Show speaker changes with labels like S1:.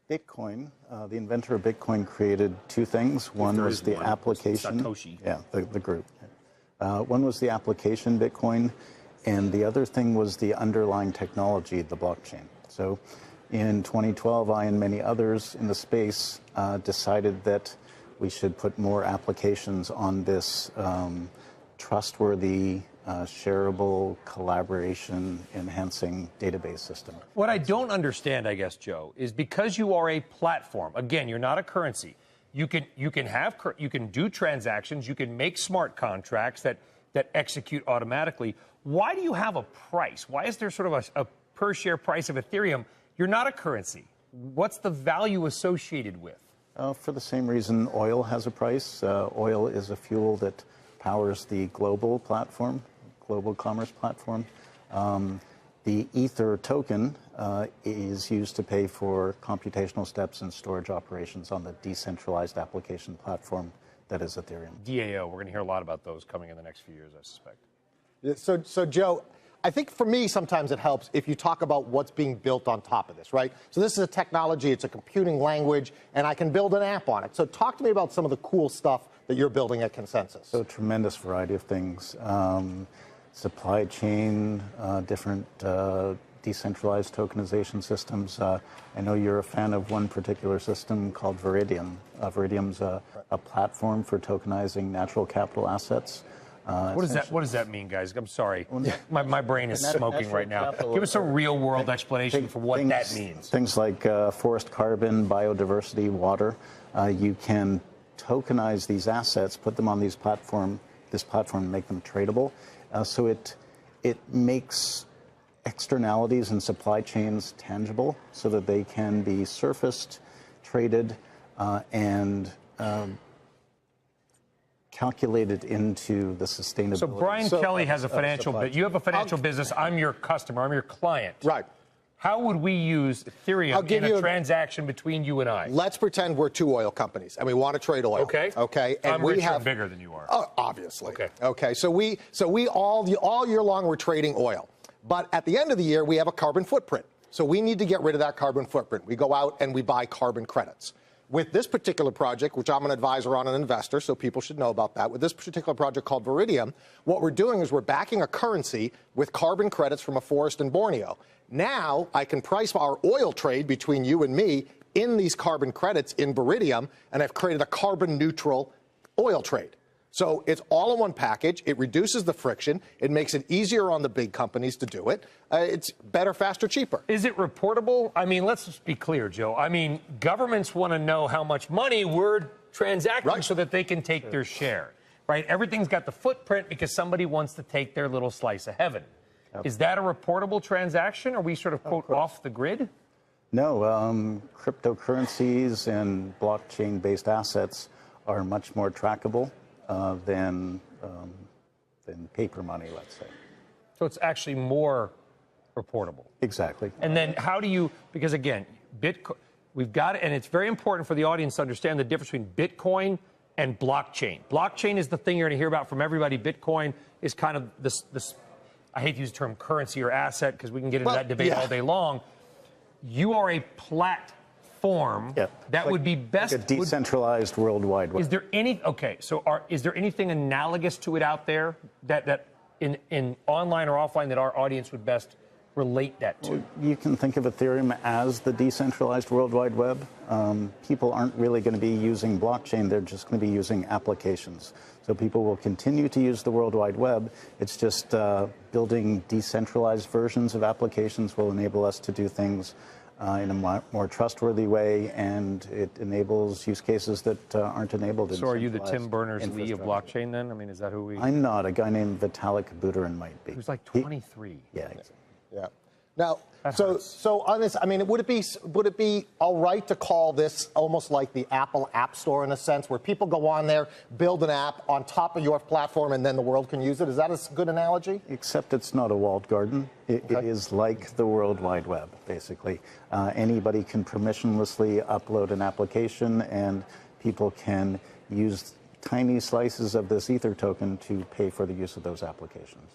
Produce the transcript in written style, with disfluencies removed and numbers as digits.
S1: Bitcoin, the inventor of Bitcoin created two things. One was the application.
S2: Satoshi.
S1: Yeah, the group. One was the application Bitcoin, and the other thing was the underlying technology, the blockchain. So in 2012, I and many others in the space decided that we should put more applications on this trustworthy, shareable, collaboration-enhancing database system.
S2: What I don't understand, I guess, Joe, is because you are a platform. Again, you're not a currency. You can do transactions. You can make smart contracts that execute automatically. Why do you have a price? Why is there sort of a per share price of Ethereum? You're not a currency. What's the value associated with?
S1: For the same reason oil has a price. Oil is a fuel that powers the global platform, global commerce platform. The Ether token is used to pay for computational steps and storage operations on the decentralized application platform that is Ethereum.
S2: DAO, we're going to hear a lot about those coming in the next few years, I suspect.
S3: So Joe, I think for me, sometimes it helps if you talk about what's being built on top of this, right? So this is a technology, it's a computing language, and I can build an app on it. So talk to me about some of the cool stuff that you're building at Consensus.
S1: So tremendous variety of things. Supply chain, different decentralized tokenization systems. I know you're a fan of one particular system called Viridium. Viridium's a platform for tokenizing natural capital assets.
S2: What does that mean, guys? I'm sorry. My brain is smoking right now. Give us a real-world explanation for what that means.
S1: Things like forest carbon, biodiversity, water. You can tokenize these assets, put them on this platform, and make them tradable. So it makes externalities and supply chains tangible so that they can be surfaced, traded, and calculated into the sustainability.
S2: So Brian Kelly has a financial, you have a financial business. I'm your customer. I'm your client.
S3: Right.
S2: How would we use Ethereum in a transaction between you and I?
S3: Let's pretend we're two oil companies and we want to trade oil.
S2: Okay.
S3: Okay.
S2: And I'm richer and bigger than you are.
S3: Obviously.
S2: Okay.
S3: Okay. So we all year long we're trading oil, but at the end of the year we have a carbon footprint. So we need to get rid of that carbon footprint. We go out and we buy carbon credits. With this particular project, which I'm an advisor on, an investor, so people should know about that, with this particular project called Viridium, what we're doing is we're backing a currency with carbon credits from a forest in Borneo. Now I can price our oil trade between you and me in these carbon credits in Viridium, and I've created a carbon neutral oil trade. So it's all in one package. It reduces the friction. It makes it easier on the big companies to do it. It's better, faster, cheaper.
S2: Is it reportable? I mean, let's just be clear, Joe. I mean, governments want to know how much money we're transacting so that they can take their share, right? Everything's got the footprint because somebody wants to take their little slice of heaven. Is that a reportable transaction? Are we sort of, quote, off the grid?
S1: No, cryptocurrencies and blockchain-based assets are much more trackable than paper money, let's say.
S2: So it's actually more reportable.
S1: Exactly.
S2: And then how do you, because again, Bitcoin, we've got it, and it's very important for the audience to understand the difference between Bitcoin and blockchain. Blockchain is the thing you're going to hear about from everybody. Bitcoin is kind of this I hate to use the term currency or asset because we can get into that debate all day long. You are a platform that would be best
S1: like a decentralized worldwide web.
S2: Is there any is there anything analogous to it out there that in online or offline that our audience would best relate that to?
S1: Well, you can think of Ethereum as the decentralized World Wide Web. People aren't really going to be using blockchain. They're just going to be using applications. So people will continue to use the World Wide Web. It's just building decentralized versions of applications will enable us to do things in a more trustworthy way, and it enables use cases that aren't enabled.
S2: So are you the Tim Berners-Lee of blockchain then? I mean, is that who we...
S1: I'm not. A guy named Vitalik Buterin might be.
S2: Who's like 23.
S1: Yeah, exactly.
S3: Yeah. Now, so on this, I mean, would it be all right to call this almost like the Apple App Store in a sense, where people go on there, build an app on top of your platform, and then the world can use it? Is that a good analogy? Except it's not a walled garden. It is like the World Wide Web, basically. Anybody can permissionlessly upload an application, and people can use tiny slices of this Ether token to pay for the use of those applications.